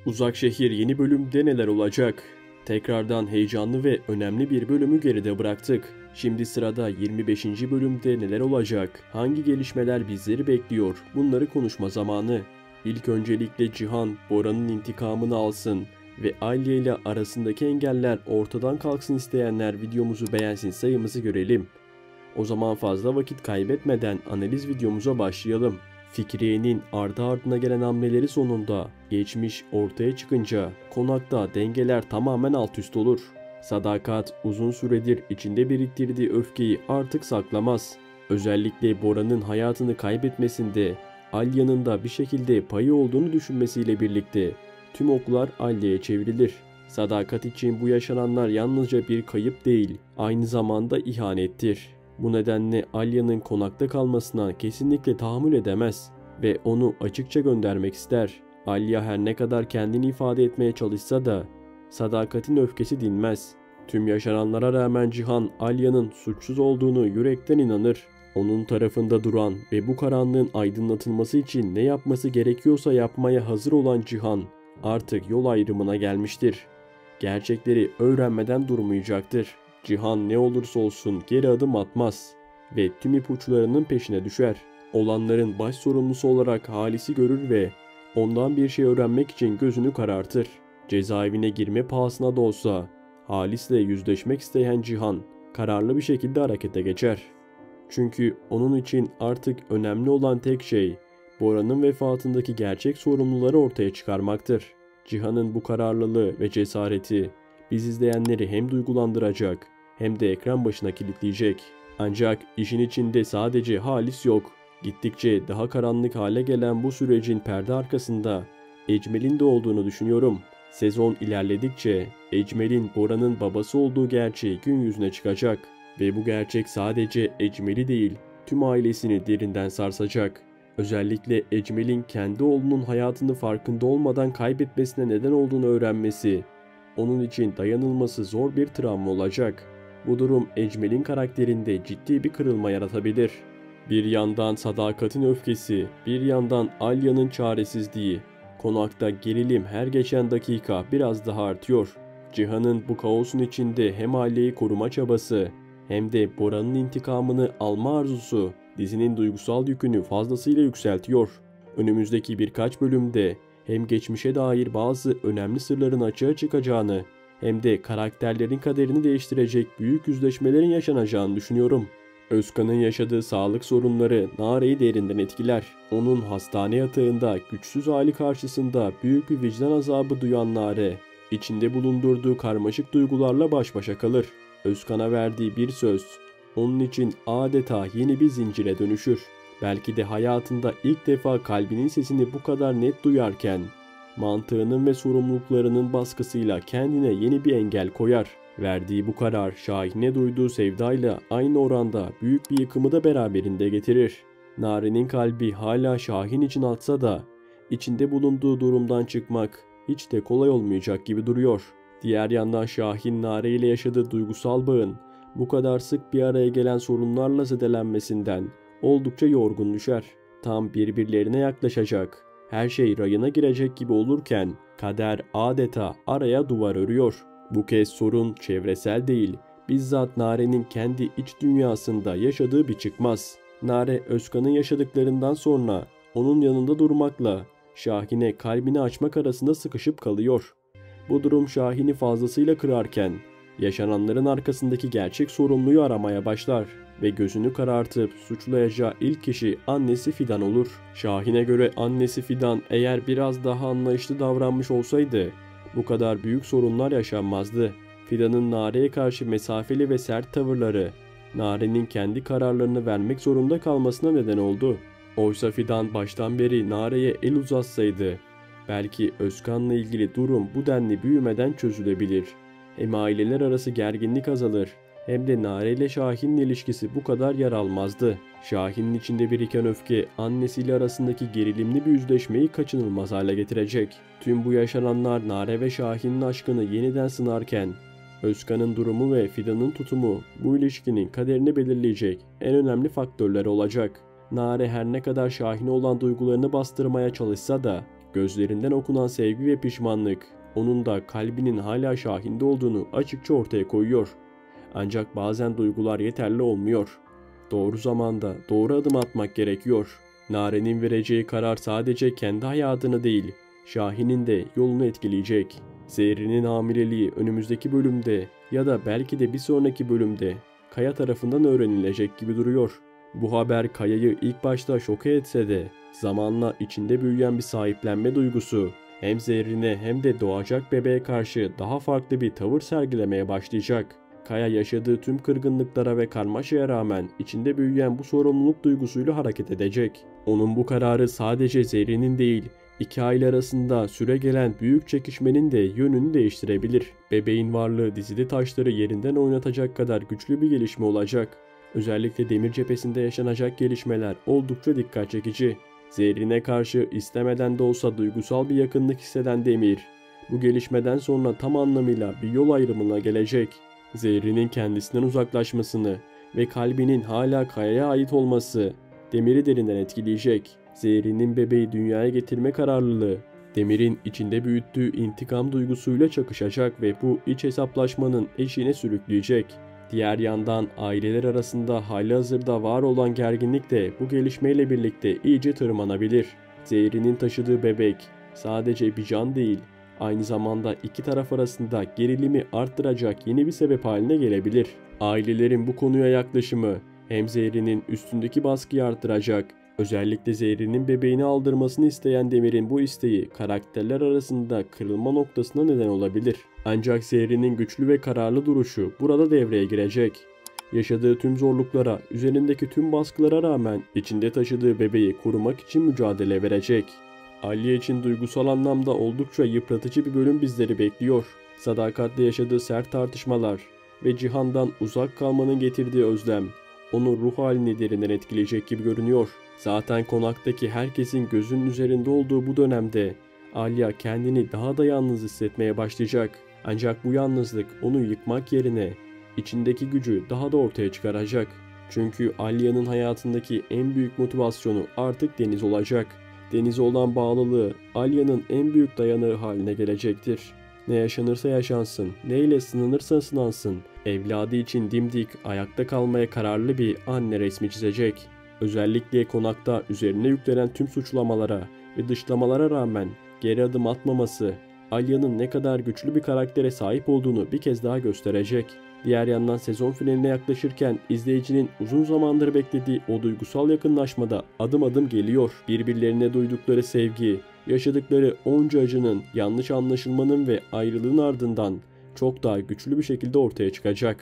Uzak Şehir yeni bölümde neler olacak? Tekrardan heyecanlı ve önemli bir bölümü geride bıraktık. Şimdi sırada 25. bölümde neler olacak? Hangi gelişmeler bizleri bekliyor? Bunları konuşma zamanı. İlk öncelikle Cihan, Bora'nın intikamını alsın ve Alya ile arasındaki engeller ortadan kalksın isteyenler videomuzu beğensin, sayımızı görelim. O zaman fazla vakit kaybetmeden analiz videomuza başlayalım. Fikriye'nin ardı ardına gelen hamleleri sonunda geçmiş ortaya çıkınca konakta dengeler tamamen alt üst olur. Sadakat uzun süredir içinde biriktirdiği öfkeyi artık saklamaz. Özellikle Bora'nın hayatını kaybetmesinde Alya'nın da bir şekilde payı olduğunu düşünmesiyle birlikte tüm oklar Alya'ya çevrilir. Sadakat için bu yaşananlar yalnızca bir kayıp değil, aynı zamanda ihanettir. Bu nedenle Alya'nın konakta kalmasına kesinlikle tahammül edemez ve onu açıkça göndermek ister. Alya her ne kadar kendini ifade etmeye çalışsa da Sadakat'in öfkesi dinmez. Tüm yaşananlara rağmen Cihan, Alya'nın suçsuz olduğunu yürekten inanır. Onun tarafında duran ve bu karanlığın aydınlatılması için ne yapması gerekiyorsa yapmaya hazır olan Cihan artık yol ayrımına gelmiştir. Gerçekleri öğrenmeden durmayacaktır. Cihan ne olursa olsun geri adım atmaz ve tüm ipuçlarının peşine düşer. Olanların baş sorumlusu olarak Halis'i görür ve ondan bir şey öğrenmek için gözünü karartır. Cezaevine girme pahasına da olsa Halis'le yüzleşmek isteyen Cihan kararlı bir şekilde harekete geçer. Çünkü onun için artık önemli olan tek şey Bora'nın vefatındaki gerçek sorumluları ortaya çıkarmaktır. Cihan'ın bu kararlılığı ve cesareti biz izleyenleri hem duygulandıracak hem de ekran başına kilitleyecek. Ancak işin içinde sadece Halis yok. Gittikçe daha karanlık hale gelen bu sürecin perde arkasında Ecmel'in de olduğunu düşünüyorum. Sezon ilerledikçe Ecmel'in Bora'nın babası olduğu gerçeği gün yüzüne çıkacak ve bu gerçek sadece Ecmel'i değil, tüm ailesini derinden sarsacak. Özellikle Ecmel'in kendi oğlunun hayatını farkında olmadan kaybetmesine neden olduğunu öğrenmesi onun için dayanılması zor bir travma olacak. Bu durum Ecmel'in karakterinde ciddi bir kırılma yaratabilir. Bir yandan Sadakat'in öfkesi, bir yandan Alya'nın çaresizliği. Konakta gerilim her geçen dakika biraz daha artıyor. Cihan'ın bu kaosun içinde hem aileyi koruma çabası hem de Bora'nın intikamını alma arzusu dizinin duygusal yükünü fazlasıyla yükseltiyor. Önümüzdeki birkaç bölümde hem geçmişe dair bazı önemli sırların açığa çıkacağını hem de karakterlerin kaderini değiştirecek büyük yüzleşmelerin yaşanacağını düşünüyorum. Özkan'ın yaşadığı sağlık sorunları Nare'yi derinden etkiler. Onun hastane yatağında güçsüz hali karşısında büyük bir vicdan azabı duyan Nare, içinde bulundurduğu karmaşık duygularla baş başa kalır. Özkan'a verdiği bir söz onun için adeta yeni bir zincire dönüşür. Belki de hayatında ilk defa kalbinin sesini bu kadar net duyarken mantığının ve sorumluluklarının baskısıyla kendine yeni bir engel koyar. Verdiği bu karar Şahin'e duyduğu sevdayla aynı oranda büyük bir yıkımı da beraberinde getirir. Nare'nin kalbi hala Şahin için atsa da içinde bulunduğu durumdan çıkmak hiç de kolay olmayacak gibi duruyor. Diğer yandan Şahin Nare ile yaşadığı duygusal bağın bu kadar sık bir araya gelen sorunlarla zedelenmesinden oldukça yorgun düşer. Tam birbirlerine yaklaşacak, her şey rayına girecek gibi olurken kader adeta araya duvar örüyor. Bu kez sorun çevresel değil, bizzat Nare'nin kendi iç dünyasında yaşadığı bir çıkmaz. Nare, Özkan'ın yaşadıklarından sonra onun yanında durmakla Şahin'e kalbini açmak arasında sıkışıp kalıyor. Bu durum Şahin'i fazlasıyla kırarken yaşananların arkasındaki gerçek sorumluyu aramaya başlar ve gözünü karartıp suçlayacağı ilk kişi annesi Fidan olur. Şahin'e göre annesi Fidan eğer biraz daha anlayışlı davranmış olsaydı bu kadar büyük sorunlar yaşanmazdı. Fidan'ın Nare'ye karşı mesafeli ve sert tavırları Nare'nin kendi kararlarını vermek zorunda kalmasına neden oldu. Oysa Fidan baştan beri Nare'ye el uzatsaydı belki Özkan'la ilgili durum bu denli büyümeden çözülebilir. Hem aileler arası gerginlik azalır hem de Nare ile Şahin'in ilişkisi bu kadar yer almazdı. Şahin'in içinde biriken öfke annesiyle arasındaki gerilimli bir yüzleşmeyi kaçınılmaz hale getirecek. Tüm bu yaşananlar Nare ve Şahin'in aşkını yeniden sınarken Özkan'ın durumu ve Fidan'ın tutumu bu ilişkinin kaderini belirleyecek en önemli faktörler olacak. Nare her ne kadar Şahin'e olan duygularını bastırmaya çalışsa da Gözlerinden okunan sevgi ve pişmanlık, onun da kalbinin hala Şahin'de olduğunu açıkça ortaya koyuyor. Ancak bazen duygular yeterli olmuyor. Doğru zamanda doğru adım atmak gerekiyor. Nare'nin vereceği karar sadece kendi hayatını değil, Şahin'in de yolunu etkileyecek. Zehrin'in hamileliği önümüzdeki bölümde ya da belki de bir sonraki bölümde Kaya tarafından öğrenilecek gibi duruyor. Bu haber Kaya'yı ilk başta şoke etse de zamanla içinde büyüyen bir sahiplenme duygusu hem Zehrin'e hem de doğacak bebeğe karşı daha farklı bir tavır sergilemeye başlayacak. Kaya yaşadığı tüm kırgınlıklara ve karmaşaya rağmen içinde büyüyen bu sorumluluk duygusuyla hareket edecek. Onun bu kararı sadece Zehrin'in değil, İki aile arasında süregelen büyük çekişmenin de yönünü değiştirebilir. Bebeğin varlığı dizide taşları yerinden oynatacak kadar güçlü bir gelişme olacak. Özellikle Demir cephesinde yaşanacak gelişmeler oldukça dikkat çekici. Zehrin'e karşı istemeden de olsa duygusal bir yakınlık hisseden Demir, bu gelişmeden sonra tam anlamıyla bir yol ayrımına gelecek. Zehrin'in kendisinden uzaklaşmasını ve kalbinin hala Kaya'ya ait olması Demir'i derinden etkileyecek. Zehrin'in bebeği dünyaya getirme kararlılığı, Demir'in içinde büyüttüğü intikam duygusuyla çakışacak ve bu iç hesaplaşmanın eşiğine sürükleyecek. Diğer yandan aileler arasında halihazırda var olan gerginlik de bu gelişmeyle birlikte iyice tırmanabilir. Zehrin'in taşıdığı bebek sadece bir can değil, aynı zamanda iki taraf arasında gerilimi arttıracak yeni bir sebep haline gelebilir. Ailelerin bu konuya yaklaşımı hem Zehrin'in üstündeki baskıyı arttıracak, özellikle Zehrin'in bebeğini aldırmasını isteyen Demir'in bu isteği karakterler arasında kırılma noktasına neden olabilir. Ancak Zehrin'in güçlü ve kararlı duruşu burada devreye girecek. Yaşadığı tüm zorluklara, üzerindeki tüm baskılara rağmen içinde taşıdığı bebeği korumak için mücadele verecek. Alya için duygusal anlamda oldukça yıpratıcı bir bölüm bizleri bekliyor. Sadakatle yaşadığı sert tartışmalar ve Cihan'dan uzak kalmanın getirdiği özlem onu ruh halini derinden etkileyecek gibi görünüyor. Zaten konaktaki herkesin gözünün üzerinde olduğu bu dönemde Alya kendini daha da yalnız hissetmeye başlayacak. Ancak bu yalnızlık onu yıkmak yerine içindeki gücü daha da ortaya çıkaracak. Çünkü Alya'nın hayatındaki en büyük motivasyonu artık Deniz olacak. Deniz'e olan bağlılığı Alya'nın en büyük dayanığı haline gelecektir. Ne yaşanırsa yaşansın, neyle sınanırsa sınansın, evladı için dimdik ayakta kalmaya kararlı bir anne resmi çizecek. Özellikle konakta üzerine yüklenen tüm suçlamalara ve dışlamalara rağmen geri adım atmaması, Alya'nın ne kadar güçlü bir karaktere sahip olduğunu bir kez daha gösterecek. Diğer yandan sezon finaline yaklaşırken izleyicinin uzun zamandır beklediği o duygusal yakınlaşmada adım adım geliyor. Birbirlerine duydukları sevgi, yaşadıkları onca acının, yanlış anlaşılmanın ve ayrılığın ardından çok daha güçlü bir şekilde ortaya çıkacak.